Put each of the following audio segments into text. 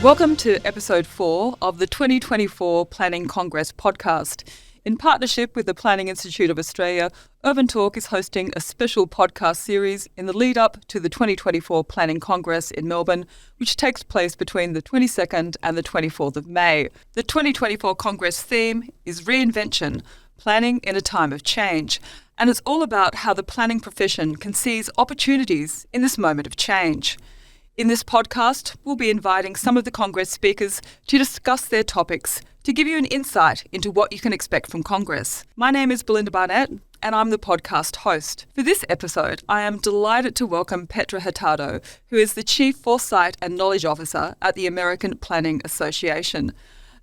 Welcome to episode 4 of the 2024 Planning Congress podcast. In partnership with the Planning Institute of Australia, UrbanTalk is hosting a special podcast series in the lead up to the 2024 Planning Congress in Melbourne, which takes place between the 22nd and the 24th of May. The 2024 Congress theme is Reinvention, Planning in a Time of Change, and it's all about how the planning profession can seize opportunities in this moment of change. In this podcast, we'll be inviting some of the Congress speakers to discuss their topics to give you an insight into what you can expect from Congress. My name is Belinda Barnett, and I'm the podcast host. For this episode, I am delighted to welcome Petra Hurtardo, who is the Chief Foresight and Knowledge Officer at the American Planning Association.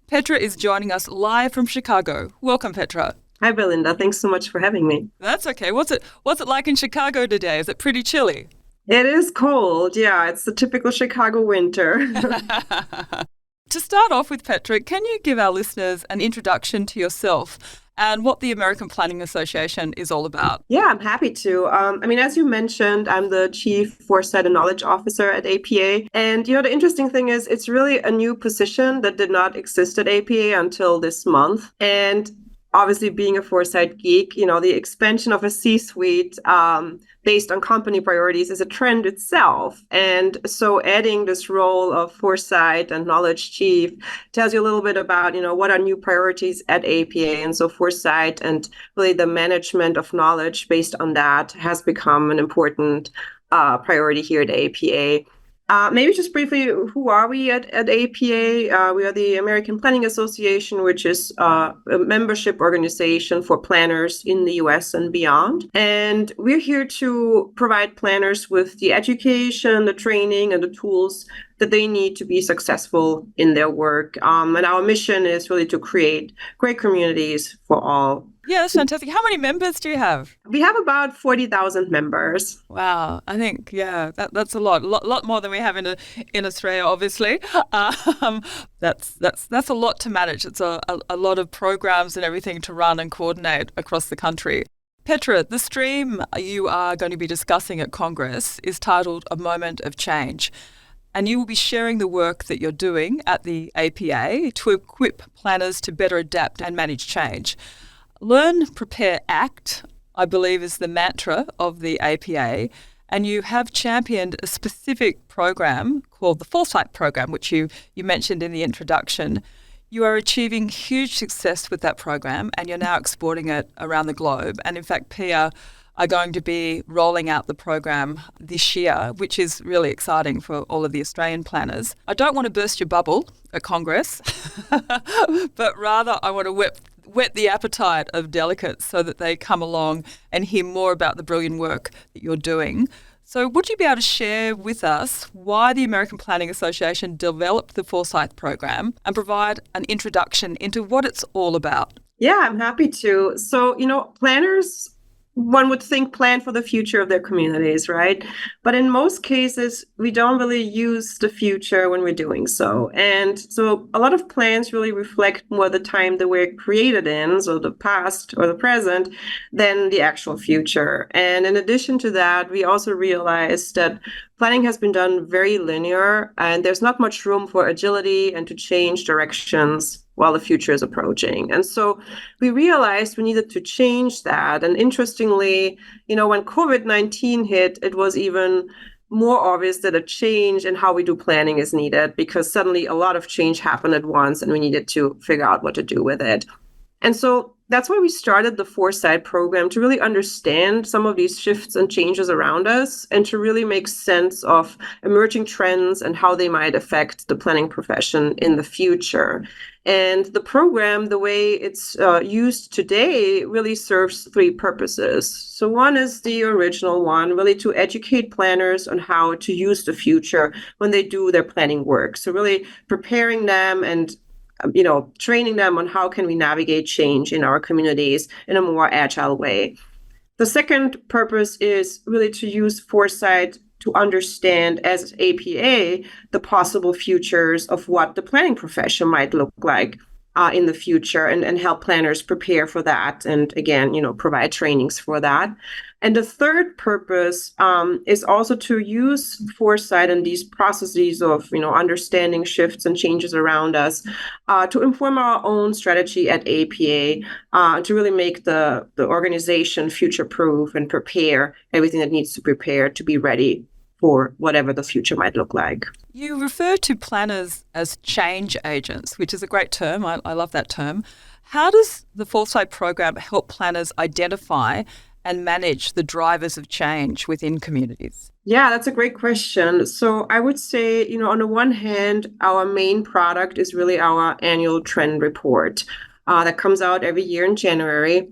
Petra is joining us live from Chicago. Welcome, Petra. Hi, Belinda. Thanks so much for having me. That's okay. What's it like in Chicago today? Is it pretty chilly? It is cold. Yeah, it's the typical Chicago winter. To start off with, Petra, can you give our listeners an introduction to yourself and what the American Planning Association is all about? Yeah, I'm happy to. As you mentioned, I'm the Chief Foresight and Knowledge Officer at APA. And, the interesting thing is it's really a new position that did not exist at APA until this month. And obviously, being a foresight geek, the expansion of a C-suite based on company priorities is a trend itself. And so adding this role of foresight and knowledge chief tells you a little bit about, what are new priorities at APA. And so foresight and really the management of knowledge based on that has become an important priority here at APA. Maybe just briefly, who are we at APA? We are the American Planning Association, which is a membership organization for planners in the US and beyond. And we're here to provide planners with the education, the training, and the tools that they need to be successful in their work. And our mission is really to create great communities for all. Yeah, that's fantastic. How many members do you have? We have about 40,000 members. Wow, I think, that's a lot more than we have in Australia, obviously. That's a lot to manage. It's a lot of programs and everything to run and coordinate across the country. Petra, the stream you are going to be discussing at Congress is titled A Moment of Change. And you will be sharing the work that you're doing at the APA to equip planners to better adapt and manage change. Learn, Prepare, Act, I believe, is the mantra of the APA, and you have championed a specific program called the Foresight program, which you mentioned in the introduction. You are achieving huge success with that program, and you're now exporting it around the globe. And in fact, PIA are going to be rolling out the program this year, which is really exciting for all of the Australian planners. I don't want to burst your bubble at Congress, but rather I want to whet the appetite of delegates so that they come along and hear more about the brilliant work that you're doing. So would you be able to share with us why the American Planning Association developed the Foresight program and provide an introduction into what it's all about? Yeah, I'm happy to. So, planners, one would think, plan for the future of their communities, right? But in most cases, we don't really use the future when we're doing so. And so a lot of plans really reflect more the time that we're created in, so the past or the present, than the actual future. And in addition to that, we also realized that planning has been done very linear, and there's not much room for agility and to change directions while the future is approaching. And so we realized we needed to change that. And interestingly, when COVID-19 hit, it was even more obvious that a change in how we do planning is needed, because suddenly a lot of change happened at once and we needed to figure out what to do with it. And so that's why we started the Foresight program, to really understand some of these shifts and changes around us and to really make sense of emerging trends and how they might affect the planning profession in the future. And the program, the way it's used today, really serves three purposes. So one is the original one, really to educate planners on how to use the future when they do their planning work. So really preparing them and training them on how can we navigate change in our communities in a more agile way. The second purpose is really to use foresight to understand as APA the possible futures of what the planning profession might look like in the future, and help planners prepare for that. And again, provide trainings for that. And the third purpose is also to use foresight and these processes of, understanding shifts and changes around us to inform our own strategy at APA, to really make the organization future-proof and prepare everything that needs to prepare to be ready for whatever the future might look like. You refer to planners as change agents, which is a great term. I love that term. How does the Foresight program help planners identify and manage the drivers of change within communities? Yeah, that's a great question. So I would say, on the one hand, our main product is really our annual trend report that comes out every year in January.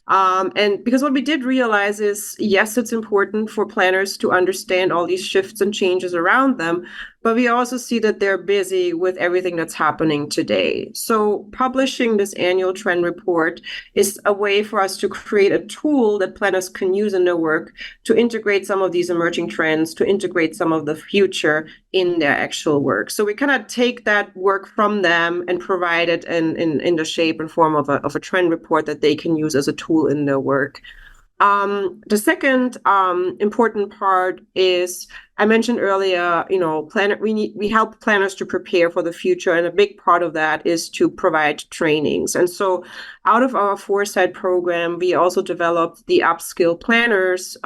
And because what we did realize is, yes, it's important for planners to understand all these shifts and changes around them, but we also see that they're busy with everything that's happening today. So publishing this annual trend report is a way for us to create a tool that planners can use in their work to integrate some of these emerging trends, to integrate some of the future in their actual work. So we kind of take that work from them and provide it in the shape and form of a trend report that they can use as a tool in their work. The second important part is, I mentioned earlier, we help planners to prepare for the future, and a big part of that is to provide trainings. And so out of our Foresight program, we also developed the Upskill Planners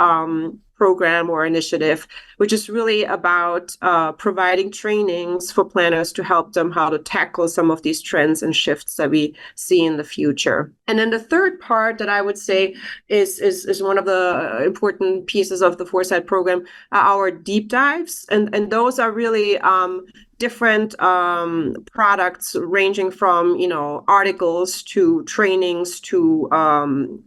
program or initiative, which is really about providing trainings for planners to help them how to tackle some of these trends and shifts that we see in the future. And then the third part that I would say is one of the important pieces of the Foresight program, our deep dives. And those are really different products ranging from, articles to trainings to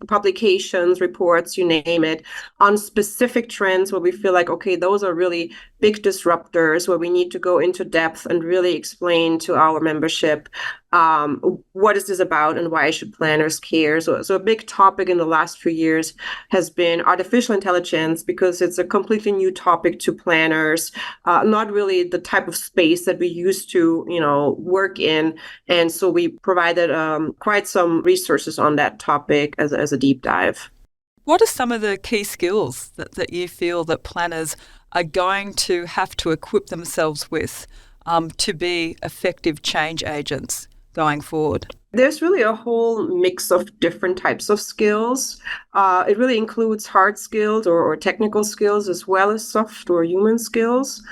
publications, reports, you name it, on specific trends where we feel like, okay, those are really big disruptors where we need to go into depth and really explain to our membership what is this about and why should planners care. So a big topic in the last few years has been artificial intelligence, because it's a completely new topic to planners, not really the type of space that we used to, work in. And so we provided quite some resources on that topic as a deep dive. What are some of the key skills that you feel that planners are going to have to equip themselves with to be effective change agents going forward? There's really a whole mix of different types of skills. It really includes hard skills or technical skills, as well as soft or human skills.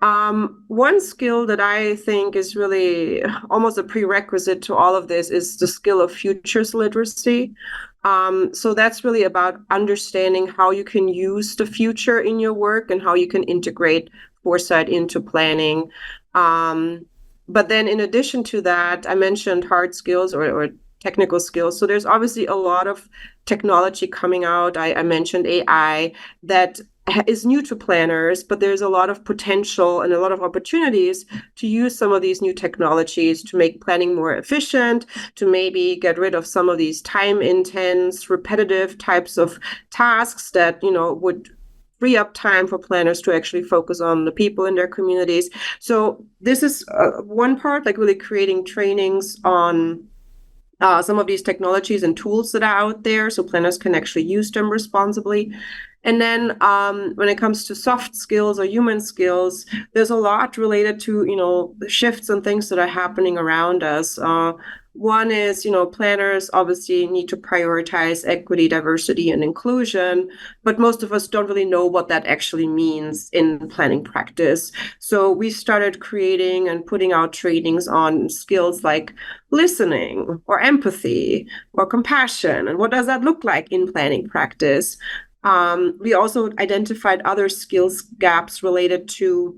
One skill that I think is really almost a prerequisite to all of this is the skill of futures literacy. So that's really about understanding how you can use the future in your work and how you can integrate foresight into planning. But then in addition to that, I mentioned hard skills or technical skills. So there's obviously a lot of technology coming out. I mentioned AI that is new to planners, but there's a lot of potential and a lot of opportunities to use some of these new technologies to make planning more efficient, to maybe get rid of some of these time-intense, repetitive types of tasks that, would free up time for planners to actually focus on the people in their communities. So this is one part, like really creating trainings on some of these technologies and tools that are out there so planners can actually use them responsibly. And then when it comes to soft skills or human skills, there's a lot related to, the shifts and things that are happening around us. One is, planners obviously need to prioritize equity, diversity, and inclusion, but most of us don't really know what that actually means in planning practice. So we started creating and putting out trainings on skills like listening or empathy or compassion. And what does that look like in planning practice? We also identified other skills gaps related to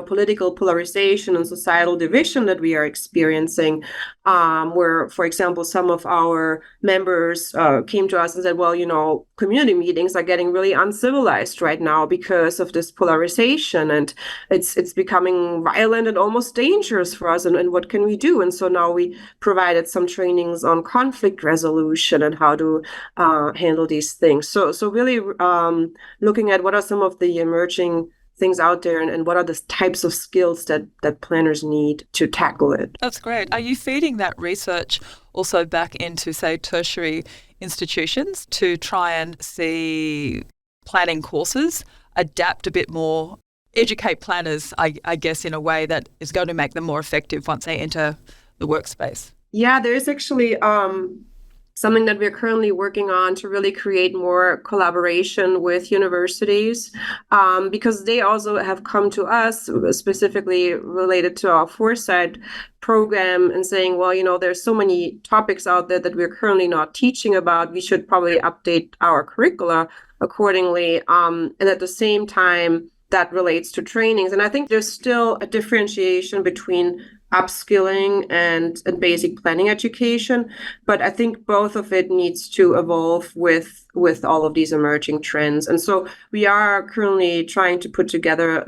political polarization and societal division that we are experiencing, where, for example, some of our members came to us and said, well, community meetings are getting really uncivilized right now because of this polarization, and it's becoming violent and almost dangerous for us, and what can we do? And so now we provided some trainings on conflict resolution and how to handle these things. So really looking at what are some of the emerging things out there, and what are the types of skills that planners need to tackle it. That's great. Are you feeding that research also back into, say, tertiary institutions to try and see planning courses adapt a bit more, educate planners, I guess, in a way that is going to make them more effective once they enter the workspace? Yeah, there's actually something that we're currently working on to really create more collaboration with universities, because they also have come to us specifically related to our Foresight program and saying, well, there's so many topics out there that we're currently not teaching about. We should probably update our curricula accordingly. And at the same time, that relates to trainings. And I think there's still a differentiation between upskilling and basic planning education, but I think both of it needs to evolve with all of these emerging trends. And so we are currently trying to put together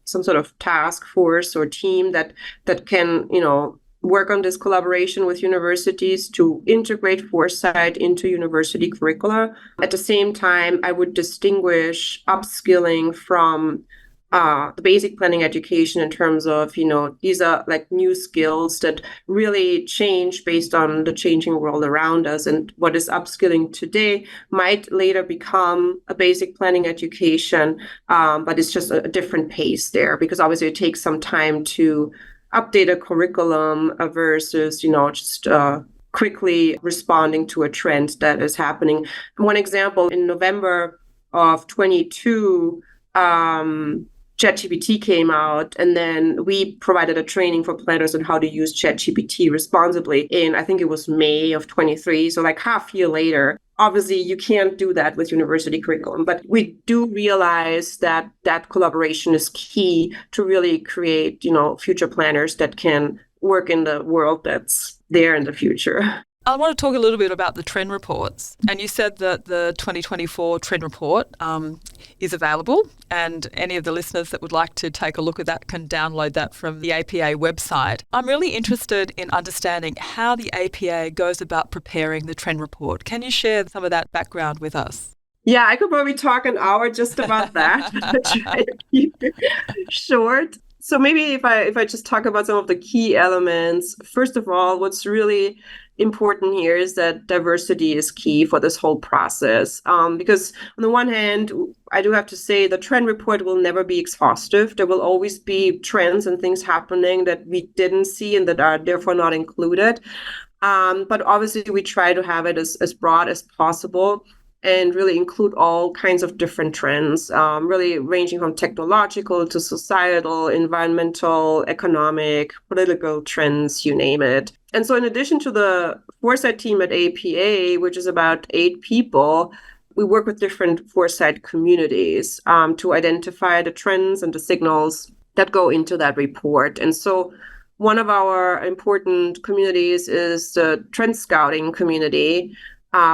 some sort of task force or team that can work on this collaboration with universities to integrate Foresight into university curricula. At the same time, I would distinguish upskilling from the basic planning education in terms of, these are like new skills that really change based on the changing world around us. And what is upskilling today might later become a basic planning education, but it's just a different pace there, because obviously it takes some time to update a curriculum versus, just quickly responding to a trend that is happening. One example, in November of 22, ChatGPT came out, and then we provided a training for planners on how to use ChatGPT responsibly in, I think it was May of 23. So like half a year later. Obviously, you can't do that with university curriculum, but we do realize that collaboration is key to really create, future planners that can work in the world that's there in the future. I want to talk a little bit about the trend reports. And you said that the 2024 trend report is available, and any of the listeners that would like to take a look at that can download that from the APA website. I'm really interested in understanding how the APA goes about preparing the trend report. Can you share some of that background with us? Yeah, I could probably talk an hour just about that. Try to keep it short. So maybe if I just talk about some of the key elements, first of all, what's really important here is that diversity is key for this whole process. Because on the one hand, I do have to say the trend report will never be exhaustive. There will always be trends and things happening that we didn't see and that are therefore not included. But obviously, we try to have it as broad as possible and really include all kinds of different trends, really ranging from technological to societal, environmental, economic, political trends, you name it. And so in addition to the Foresight team at APA, which is about 8 people, we work with different Foresight communities to identify the trends and the signals that go into that report. And so one of our important communities is the trend scouting community,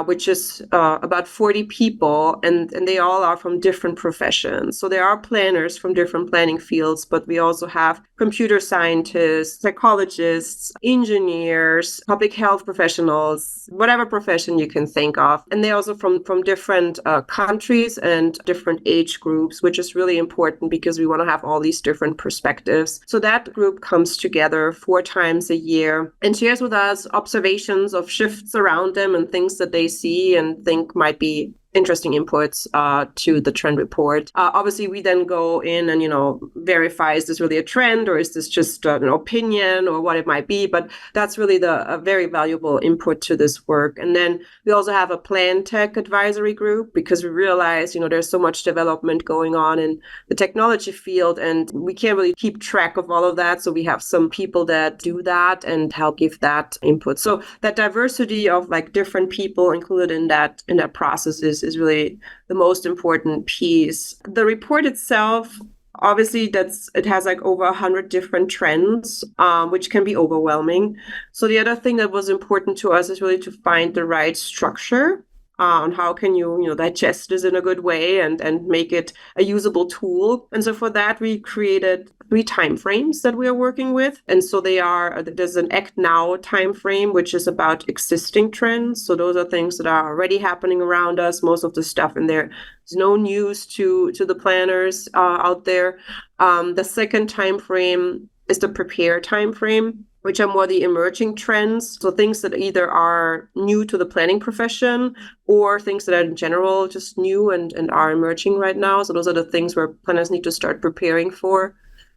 which is about 40 people, and they all are from different professions. So there are planners from different planning fields, but we also have computer scientists, psychologists, engineers, public health professionals, whatever profession you can think of. And they're also from different countries and different age groups, which is really important because we want to have all these different perspectives. So that group comes together 4 times a year and shares with us observations of shifts around them and things that they see and think might be interesting inputs to the trend report. Obviously, we then go in and, verify, is this really a trend or is this just an opinion or what it might be? But that's really a very valuable input to this work. And then we also have a plan tech advisory group because we realize, there's so much development going on in the technology field and we can't really keep track of all of that. So we have some people that do that and help give that input. So that diversity of like different people included in that process is really the most important piece. The report itself, obviously, it has like over 100 different trends, which can be overwhelming. So the other thing that was important to us is really to find the right structure on how can you digest this in a good way and make it a usable tool. And so for that, we created 3 timeframes that we are working with. And so there's an Act Now timeframe, which is about existing trends. So those are things that are already happening around us. Most of the stuff in there is no news to the planners out there. The second timeframe is the Prepare timeframe, which are more the emerging trends. So things that either are new to the planning profession or things that are in general just new and are emerging right now. So those are the things where planners need to start preparing for.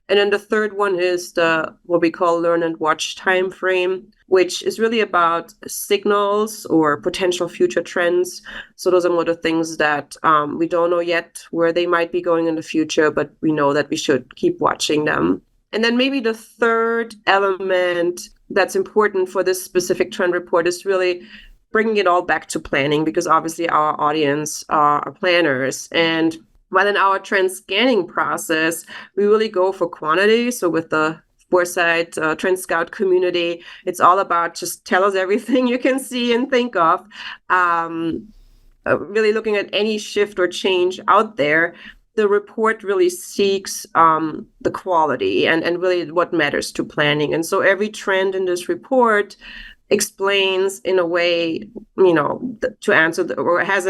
And then the third one is what we call Learn and Watch timeframe, which is really about signals or potential future trends. So those are more the things that we don't know yet where they might be going in the future, but we know that we should keep watching them. And then maybe the third element that's important for this specific trend report is really bringing it all back to planning, because obviously our audience are planners. And while in our trend scanning process, we really go for quantity. So with the Foresight Trend Scout community, it's all about just tell us everything you can see and think of. Really looking at any shift or change out there. The report really seeks the quality and really what matters to planning. And so every trend in this report explains in a way, to answer or has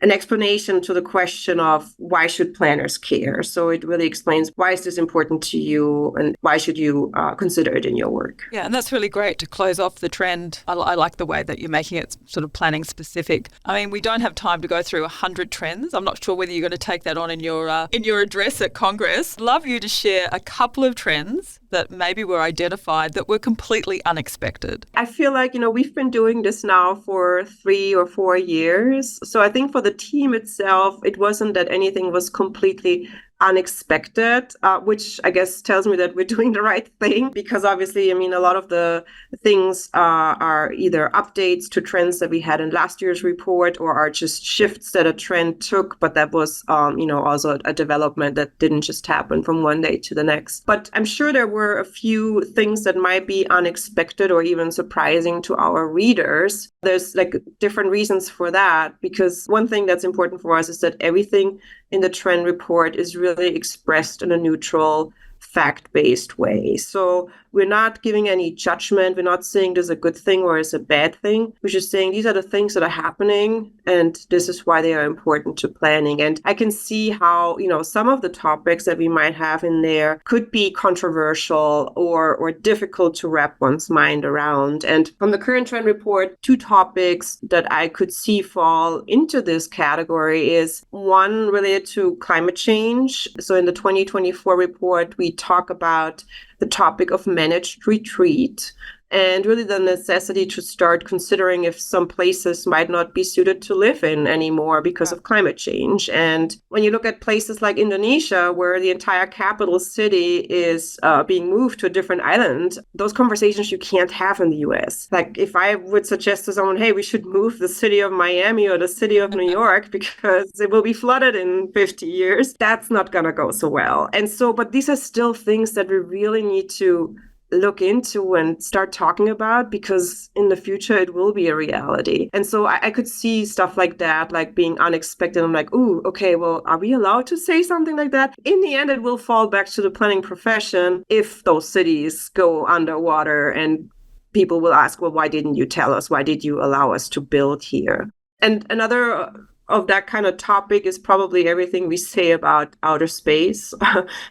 an explanation to the question of why should planners care. So it really explains why is this important to you and why should you consider it in your work. Yeah, and that's really great to close off the trend. I like the way that you're making it sort of planning specific. I mean, we don't have time to go through 100 trends. I'm not sure whether you're going to take that on in your address at Congress. Love you to share a couple of trends that maybe were identified that were completely unexpected. I feel like, we've been doing this now for 3 or 4 years. So I think for the team itself, it wasn't that anything was completely unexpected, which I guess tells me that we're doing the right thing, because obviously, a lot of the things are either updates to trends that we had in last year's report or are just shifts that a trend took, but that was, also a development that didn't just happen from one day to the next. But I'm sure there were a few things that might be unexpected or even surprising to our readers. There's different reasons for that, because one thing that's important for us is that everything in the trend report is really expressed in a neutral, fact-based way. So we're not giving any judgment. We're not saying this is a good thing or it's a bad thing. We're just saying these are the things that are happening and this is why they are important to planning. And I can see how, some of the topics that we might have in there could be controversial or difficult to wrap one's mind around. And from the current trend report, 2 topics that I could see fall into this category is one related to climate change. So in the 2024 report, we talk about the topic of managed retreat and really the necessity to start considering if some places might not be suited to live in anymore because of climate change. And when you look at places like Indonesia, where the entire capital city is being moved to a different island, those conversations you can't have in the US. Like if I would suggest to someone, hey, we should move the city of Miami or the city of New York because it will be flooded in 50 years, that's not going to go so well. And so, but these are still things that we really need to look into and start talking about, because in the future it will be a reality. And so I could see stuff like that, like being unexpected. I'm like, ooh, okay, well, are we allowed to say something like that? In the end, it will fall back to the planning profession if those cities go underwater and people will ask, well, why didn't you tell us? Why did you allow us to build here? And another of that kind of topic is probably everything we say about outer space,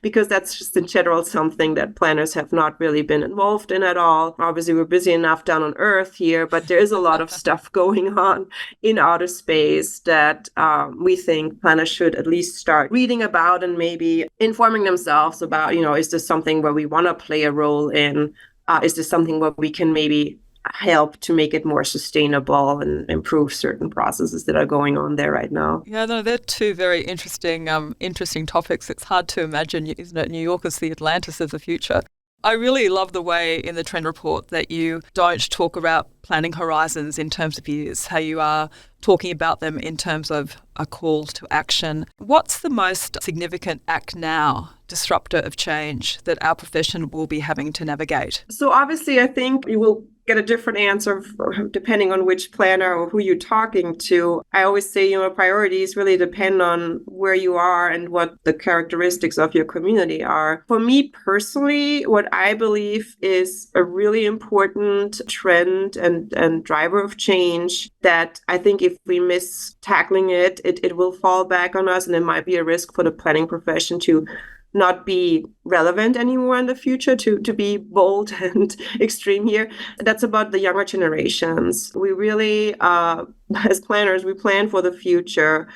because that's just in general something that planners have not really been involved in at all. Obviously, we're busy enough down on Earth here, but there is a lot of stuff going on in outer space that we think planners should at least start reading about and maybe informing themselves about, is this something where we want to play a role in? Is this something where we can maybe help to make it more sustainable and improve certain processes that are going on there right now? Yeah, no, they're 2 very interesting topics. It's hard to imagine, isn't it? New York is the Atlantis of the future. I really love the way in the trend report that you don't talk about planning horizons in terms of years, how you are talking about them in terms of a call to action. What's the most significant act now disruptor of change that our profession will be having to navigate? So obviously, I think we will get a different answer depending on which planner or who you're talking to. I always say, priorities really depend on where you are and what the characteristics of your community are. For me personally, what I believe is a really important trend and driver of change that I think if we miss tackling it will fall back on us, and it might be a risk for the planning profession to not be relevant anymore in the future, to be bold and extreme here. That's about the younger generations. We really, as planners, we plan for the future,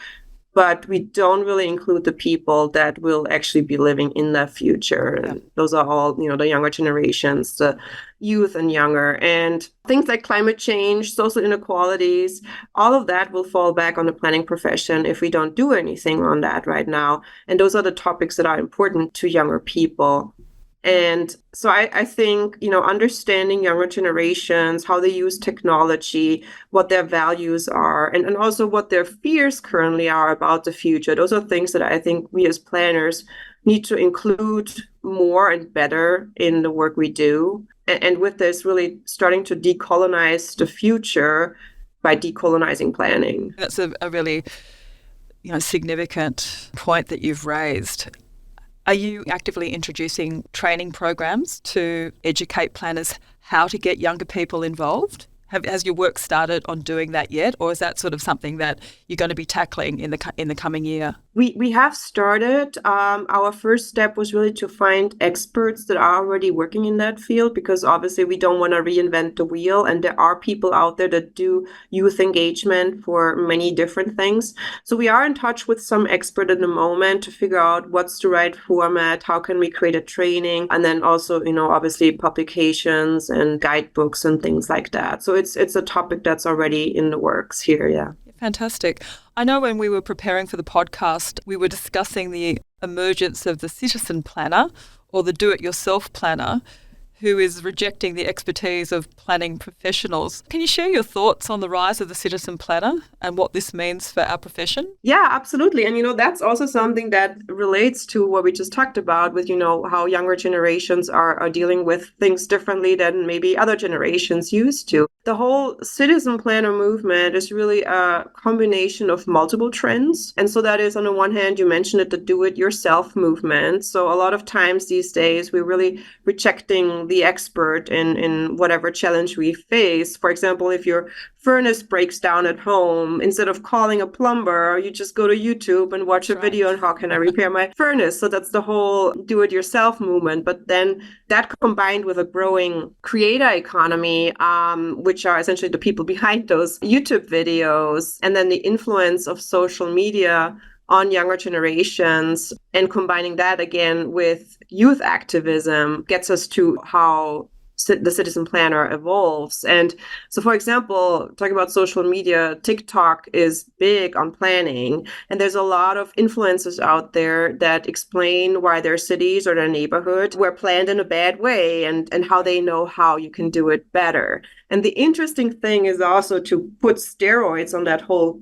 but we don't really include the people that will actually be living in that future. Yeah. And those are all, the younger generations, the youth and younger. And things like climate change, social inequalities, all of that will fall back on the planning profession if we don't do anything on that right now. And those are the topics that are important to younger people. And so I think, understanding younger generations, how they use technology, what their values are, and also what their fears currently are about the future. Those are things that I think we as planners need to include more and better in the work we do. And with this, really starting to decolonize the future by decolonizing planning. That's a really significant point that you've raised. Are you actively introducing training programs to educate planners how to get younger people involved? Has your work started on doing that yet, or is that sort of something that you're going to be tackling in the coming year? We have started. Our first step was really to find experts that are already working in that field, because obviously we don't want to reinvent the wheel. And there are people out there that do youth engagement for many different things. So we are in touch with some expert at the moment to figure out what's the right format, how can we create a training, and then also, obviously publications and guidebooks and things like that. So it's a topic that's already in the works here, yeah. Fantastic. I know when we were preparing for the podcast, we were discussing the emergence of the citizen planner or the do-it-yourself planner, who is rejecting the expertise of planning professionals. Can you share your thoughts on the rise of the citizen planner and what this means for our profession? Yeah, absolutely. And, that's also something that relates to what we just talked about with, how younger generations are dealing with things differently than maybe other generations used to. The whole citizen planner movement is really a combination of multiple trends. And so that is, on the one hand, you mentioned it, the do-it-yourself movement. So a lot of times these days, we're really rejecting the expert in whatever challenge we face. For example, if your furnace breaks down at home, instead of calling a plumber, you just go to YouTube and watch a video on how can I repair my furnace. So that's the whole do-it-yourself movement. But then that combined with a growing creator economy, which are essentially the people behind those YouTube videos, and then the influence of social media on younger generations, and combining that again with youth activism gets us to how the citizen planner evolves. And so, for example, talking about social media, TikTok is big on planning, and there's a lot of influencers out there that explain why their cities or their neighborhood were planned in a bad way, and how they know how you can do it better. And the interesting thing is also to put steroids on that whole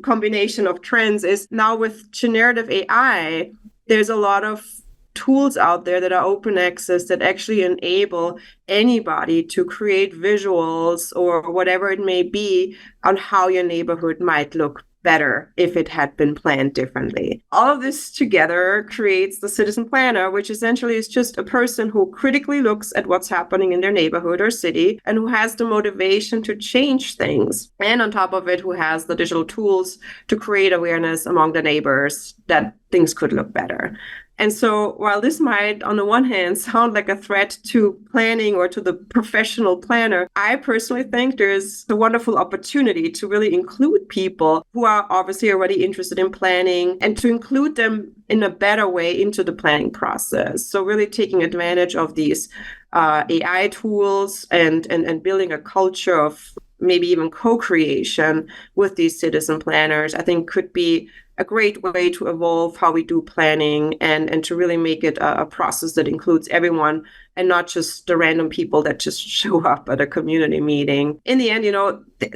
combination of trends is now with generative AI, there's a lot of tools out there that are open access that actually enable anybody to create visuals or whatever it may be on how your neighborhood might look better if it had been planned differently. All of this together creates the citizen planner, which essentially is just a person who critically looks at what's happening in their neighborhood or city and who has the motivation to change things. And on top of it, who has the digital tools to create awareness among the neighbors that things could look better. And so while this might, on the one hand, sound like a threat to planning or to the professional planner, I personally think there's a wonderful opportunity to really include people who are obviously already interested in planning and to include them in a better way into the planning process. So really taking advantage of these AI tools and building a culture of maybe even co-creation with these citizen planners, I think could be a great way to evolve how we do planning and to really make it a process that includes everyone and not just the random people that just show up at a community meeting. In the end,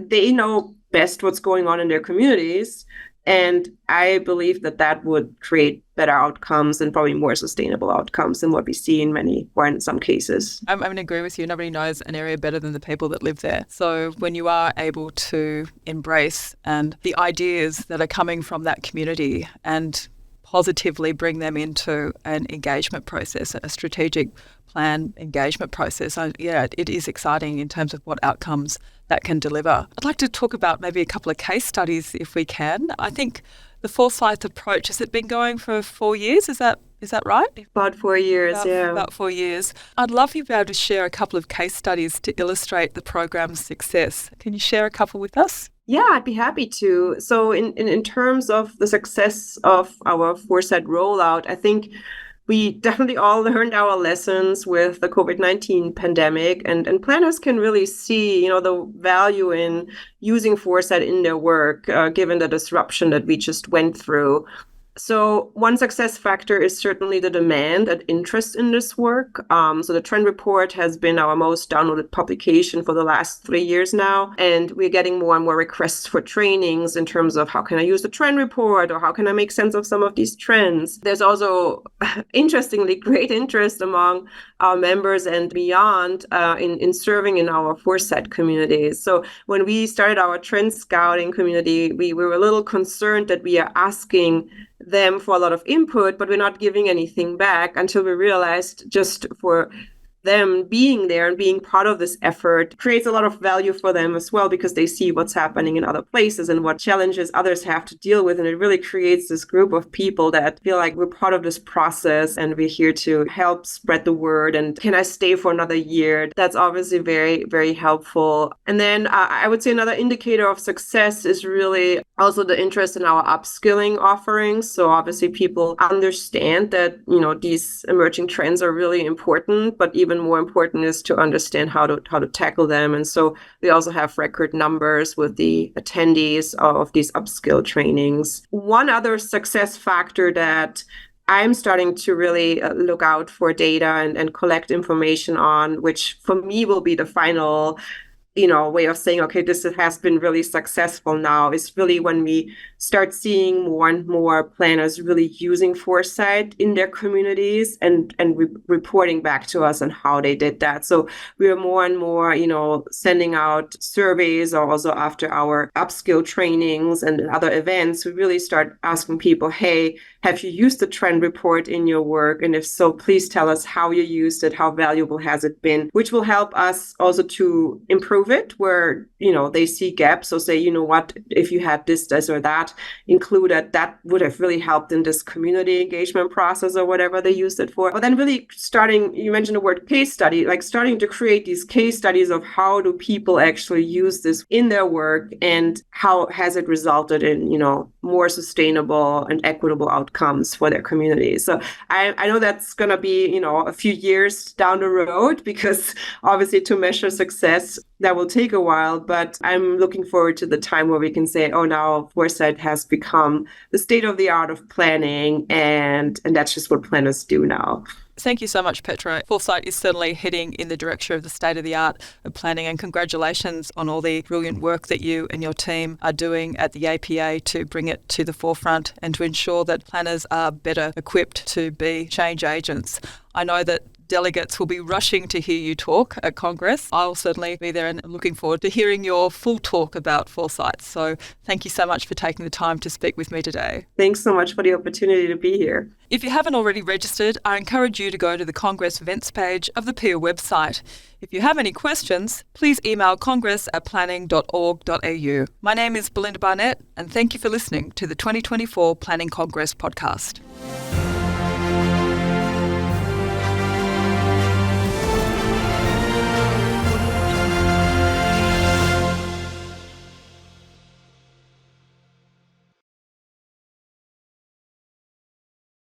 they know best what's going on in their communities. And I believe that would create better outcomes and probably more sustainable outcomes than what we see in some cases. I'm going to agree with you. Nobody knows an area better than the people that live there. So when you are able to embrace and the ideas that are coming from that community and positively bring them into an engagement process, a strategic plan engagement process, it is exciting in terms of what outcomes that can deliver. I'd like to talk about maybe a couple of case studies if we can. I think the Foresight approach, has it been going for 4 years? Is that right? About 4 years, About 4 years. I'd love you to be able to share a couple of case studies to illustrate the program's success. Can you share a couple with us? Yeah, I'd be happy to. So in terms of the success of our Foresight rollout, I think we definitely all learned our lessons with the COVID-19 pandemic, and planners can really see, the value in using Foresight in their work, given the disruption that we just went through. So one success factor is certainly the demand and interest in this work. So the trend report has been our most downloaded publication for the last 3 years now. And we're getting more and more requests for trainings in terms of how can I use the trend report or how can I make sense of some of these trends. There's also, interestingly, great interest among our members and beyond in serving in our Foresight communities. So when we started our trend scouting community, we were a little concerned that we are asking them for a lot of input, but we're not giving anything back until we realized just for them being there and being part of this effort creates a lot of value for them as well, because they see what's happening in other places and what challenges others have to deal with. And it really creates this group of people that feel like we're part of this process and we're here to help spread the word. And can I stay for another year? That's obviously very, very helpful. And then I would say another indicator of success is really also the interest in our upskilling offerings. So obviously people understand that, these emerging trends are really important, but even more important is to understand how to tackle them. And so we also have record numbers with the attendees of these upskill trainings. One other success factor that I'm starting to really look out for data and collect information on, which for me will be the final way of saying, okay, this has been really successful now, is really when we start seeing more and more planners really using Foresight in their communities and reporting back to us on how they did that. So we are more and more, sending out surveys, or also after our upskill trainings and other events, we really start asking people, hey, have you used the trend report in your work? And if so, please tell us how you used it, how valuable has it been, which will help us also to improve it where, they see gaps. So say, if you had this or that included, that would have really helped in this community engagement process or whatever they used it for. But then really you mentioned the word case study, like starting to create these case studies of how do people actually use this in their work and how has it resulted in, more sustainable and equitable outcomes for their communities. So I know that's going to be, a few years down the road, because obviously to measure success, that will take a while, but I'm looking forward to the time where we can say, oh, now Foresight has become the state of the art of planning, and that's just what planners do now. Thank you so much, Petra. Foresight is certainly heading in the direction of the state of the art of planning, and congratulations on all the brilliant work that you and your team are doing at the APA to bring it to the forefront and to ensure that planners are better equipped to be change agents. I know that delegates will be rushing to hear you talk at Congress. I'll certainly be there and looking forward to hearing your full talk about Foresight. So thank you so much for taking the time to speak with me today. Thanks so much for the opportunity to be here. If you haven't already registered, I encourage you to go to the Congress events page of the PIA website. If you have any questions, please email congress@planning.org.au. My name is Belinda Barnett, and thank you for listening to the 2024 Planning Congress podcast.